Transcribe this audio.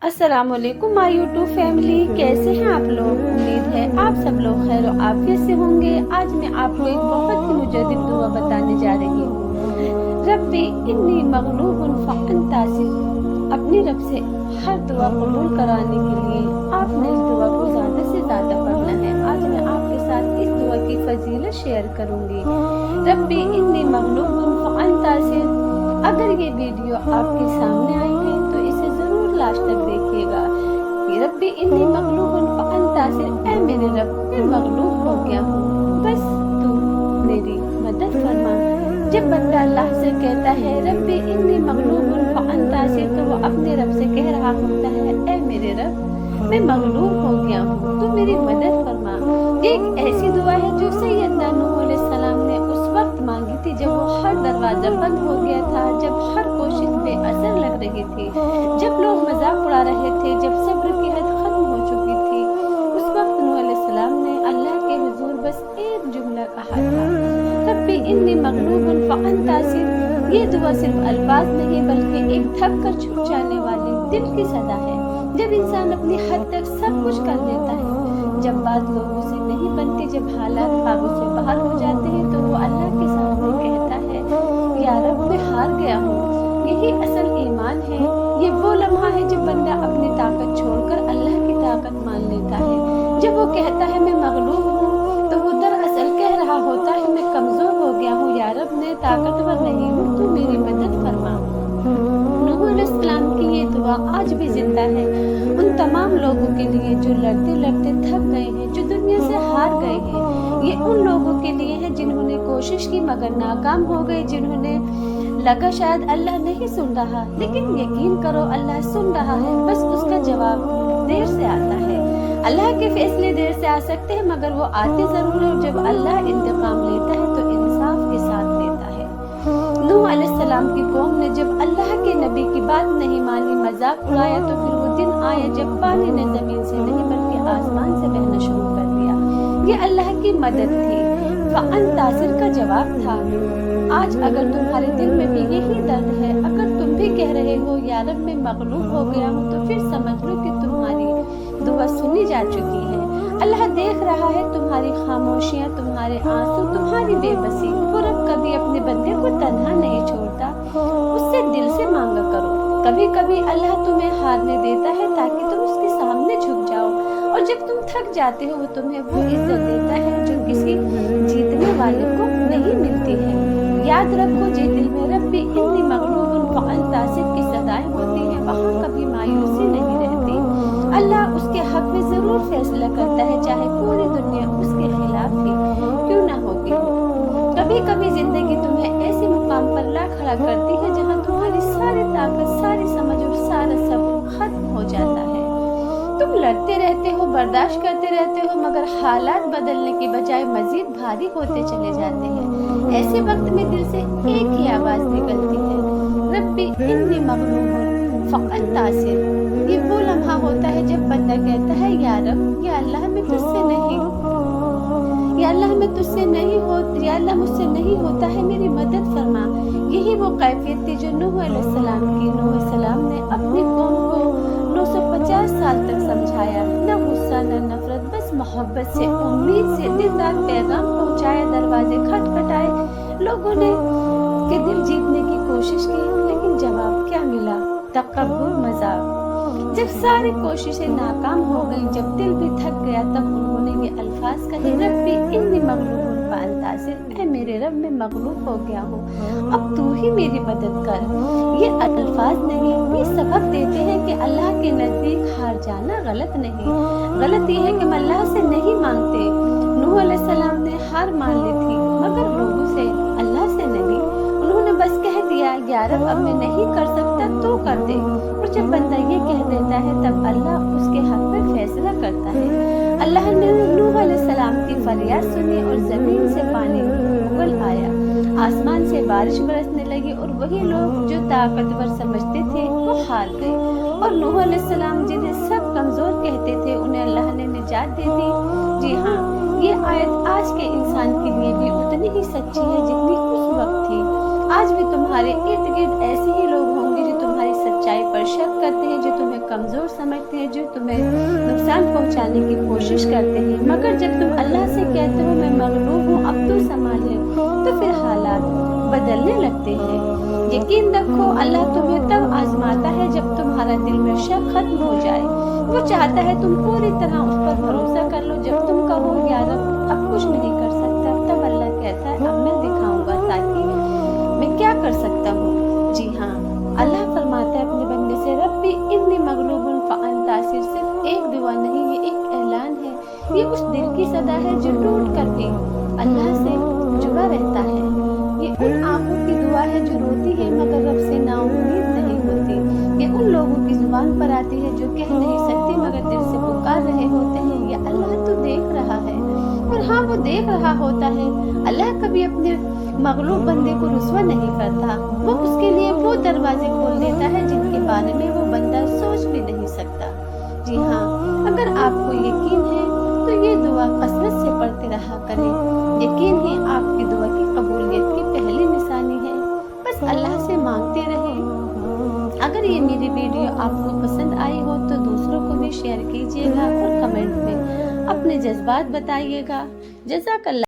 अस्सलाम वालेकुम my YouTube family, कैसे हैं आप लोग। उम्मीद है आप सब लोग खैर और आफियत से होंगे। आज मैं आपको एक बहुत ही मुजद्दिद दुआ बताने जा रही हूँ। रब्बी इन्नी मगलूबुन फ़अंतासिर। अपनी रब से हर दुआ कबूल कराने के लिए आपने इस दुआ को ज़्यादा से ज़्यादा पढ़ना है। आज मैं आपके साथ इस दुआ की फजीलत शेयर करूँगी। रब्बी इन्नी मगलूबुन फ़अंतासिर। अगर ये वीडियो आपके सामने आई है तो इसे ज़रूर लास्ट तक देखिएगा। रब्बी इन्नी मगलूबुन फ़अंतासिर, ऐ मेरे रब मैं मगलूब हो गया हूँ, बस तू मेरी मदद फरमा। जब बंदा अल्लाह से कहता है रब्बी इन्नी मगलूबुन फ़अंतासिर, तो वो अपने रब से कह रहा होता है ऐ मेरे रब मैं मगलूब हो गया हूँ, तू मेरी मदद फरमा। ये एक ऐसी दुआ है जो सैयदना नूह अलैहिस्सलाम ने उस वक्त मांगी थी जब वो हर दरवाजा बंद हो गया था, जब हर कोशिश बेअसर लग रही थी, जब लोग मजाक उड़ा रहे थे, जब सब्र की हद खत्म हो चुकी थी। उस वक्त नूह अलैहिस्सलाम ने अल्लाह के हुजूर बस एक जुमला कहा था, रब्बी इन्नी मगलूबुन फ़अंतासिर। ये दुआ सिर्फ अल्फाज नहीं बल्कि एक थक कर छूट जाने वाली दिल की सदा है। जब इंसान अपनी हद तक सब कुछ कर लेता है, जब बात लोगों से नहीं बनती, जब हालात काबू से बाहर हो जाते हैं, तो वो अल्लाह के सामने कहता है या रब मैं हार गया हूँ। यही असल ईमान है। ये वो लम्हा है जब बंदा अपनी ताकत छोड़कर अल्लाह की ताकत मान लेता है। जब वो कहता है मैं मगलूब हूँ, तो वो दरअसल कह रहा होता है मैं कमजोर हो गया हूँ, या रब मैं ताकतवर नहीं हूँ, तू मेरी मदद फरमा। नूह अलैहिस्सलाम की ये दुआ आज भी जिंदा है उन तमाम लोगों के लिए जो लड़ते लड़ते थक गए हैं, जो दुनिया से हार गए हैं। ये उन लोगों के लिए है जिन्होंने कोशिश की मगर नाकाम हो गए, जिन्होंने लगा शायद अल्लाह नहीं सुन रहा, लेकिन यकीन करो अल्लाह सुन रहा है, बस उसका जवाब देर से आता है। अल्लाह के फैसले देर से आ सकते हैं मगर वो आते जरूर है। जब अल्लाह इंतकाम लेता है तो इंसाफ के साथ लेता है। नूह अलैहिस्सलाम की कौम ने जब अल्लाह के नबी की बात नहीं मानी, मजाक उड़ाया, तो फिर वो दिन आया जब पानी ने जमीन से नहीं बल्कि आसमान से बहना शुरू कर दिया। ये अल्लाह की मदद थी, फ़अंतासिर का जवाब था। आज अगर तुम्हारे दिल में भी यही दर्द है, अगर तुम भी कह रहे हो या रब मैं मगलूब हो गया हूँ, तो फिर समझ लो कि तुम्हारी दुआ सुनी जा चुकी है। अल्लाह देख रहा है तुम्हारी खामोशियाँ, तुम्हारे आंसू, तुम्हारी बेबसी। वो रब कभी अपने बंदे को तन्हा नहीं छोड़ता, उससे दिल से मांगा करो। कभी कभी अल्लाह तुम्हें हारने देता है ताकि तुम उसके सामने झुक जाओ, और जब तुम थक जाते हो वो तुम्हें वो इज्जत देता है जो किसी जीतने वाले को नहीं मिलती है। याद रखो जिस दिल में रब्बी इन्नी मगलूबुन फ़अंतासिर की सदाएं होती हैं, वहाँ कभी मायूसी नहीं रहती। अल्लाह उसके हक में जरूर फैसला करता है, चाहे पूरी दुनिया उसके खिलाफ ही क्यों ना होगी। कभी कभी जिंदगी तुम्हें ऐसे मुकाम पर ला खड़ा करती है जहाँ तुम्हारी सारी ताकत, सारी समझ और सारा सब्र खत्म हो जाता है। तुम लड़ते रहते हो, बर्दाश्त करते रहते हो, मगर हालात बदलने की बजाय मजीद भारी होते चले जाते हैं। ऐसे वक्त में दिल से एक ही आवाज निकलती है, रब्बी इन्नी मगलूबुन फ़अंतासिर। ये वो लम्हा होता है जब बंदा कहता है या रब, या अल्लाह मैं तुझसे नहीं, या अल्लाह मैं तुझसे नहीं हो, या अल्लाह मुझसे नहीं होता है, मेरी मदद फरमा। यही वो कैफियत थी जो नूह अलैहिस्सलाम की। नूह अलैहिस्सलाम ने अपनी कौम को 950 साल तक समझाया, न गुस्सा न नफरत, बस मोहब्बत से, उम्मीद से दिन रात पैगाम पहुंचाया, दरवाजे खटखटाए, लोगों ने के दिल जीतने की कोशिश की, लेकिन जवाब क्या मिला? तकब्बुर, मजाक। जब सारी कोशिशें नाकाम हो गई, जब दिल भी थक गया, तब उन्होंने ये अल्फाज कहे, रब्बी इन्नी मगलूबुन फ़अंतासिर, ऐ मेरे रब मैं मगलूब हो गया हूँ, अब तू ही मेरी मदद कर। ये अल्फाज नहीं, ये सबक देते हैं कि अल्लाह के नजदीक हार जाना गलत नहीं। गलत ये है कि हम अल्लाह से नहीं मांगते। नूह अलैहिस्सलाम ने हार मान ली थी मगर लोगों से, अल्लाह से नहीं। उन्होंने बस कह दिया या रब अब मैं नहीं कर सकता तो कर दे। और जब बंदा ये कह देता है तब अल्लाह उसके हक में फैसला करता है। अल्लाह ने नूह अलैहिस्सलाम की फरियाद सुनी और जमीन से पानी उबल आया, आसमान से बारिश बरसने लगी, और वही लोग जो ताकतवर समझते थे वो हार गए, और नूह अलैहिस्सलाम जिन्हें सब कमजोर कहते थे उन्हें अल्लाह ने निजात दे दी। जी हाँ, ये आयत आज के इंसान के लिए भी उतनी ही सच्ची है जितनी उस वक्त थी। आज भी तुम्हारे इर्द गिर्द ऐसे ही लोग होंगे जो तुम्हारी सच्चाई सच्चाई पर शक करते हैं, जो तुम्हें कमज़ोर समझते हैं, जो तुम्हें नुकसान पहुंचाने की कोशिश करते हैं। मगर जब तुम अल्लाह से कहते हो मैं मगलूब हूँ, अब तू संभाल ले, तो फिर हालात बदलने लगते हैं। यकीन रखो, अल्लाह तुम्हें तब आजमाता है जब तुम्हारा दिल में शक खत्म हो जाए। वो चाहता है तुम पूरी तरह उस पर भरोसा कर लो। जब तुम कहो या रब अब कुछ नहीं कर सकता, तब अल्लाह कहता है अब मैं दिखाऊंगा ताकि मैं क्या कर सकता हूँ। जी हाँ, अल्लाह फरमाता है अपने बंदे से, रब्बी इन्नी मगलूबुन फ़अंता सिर, सिर्फ एक दुआ नहीं, ये एक ऐलान है। ये उस दिल की सदा है जो टूट कर भी अल्लाह से जुड़ा रहता है। ये उन आंखों की दुआ है जो रोती है मगर रब से नाउम्मीद नहीं होती। ये उन लोगों की जुबान पर आती है जो कह नहीं सकती मगर दिल से पुकार रहे होते हैं, या अल्लाह तो देख रहा है। और हाँ, वो देख रहा होता है। अल्लाह कभी अपने मगलूब बंदे को रुस्वा नहीं करता। वो उसके लिए वो दरवाजे खोल देता है जिनके बारे में वो बंदा सोच भी नहीं सकता। जी हाँ, अगर आपको यकीन है तो ये दुआ कसरत से पढ़ते रहा करें। यकीन ही आपकी दुआ की कबूलियत की पहली निशानी है। बस अल्लाह से मांगते रहें। अगर ये मेरी वीडियो आपको पसंद आई हो तो दूसरों को भी शेयर कीजिएगा और कमेंट में अपने जज्बात बताइएगा। जज़ाकल्लाह।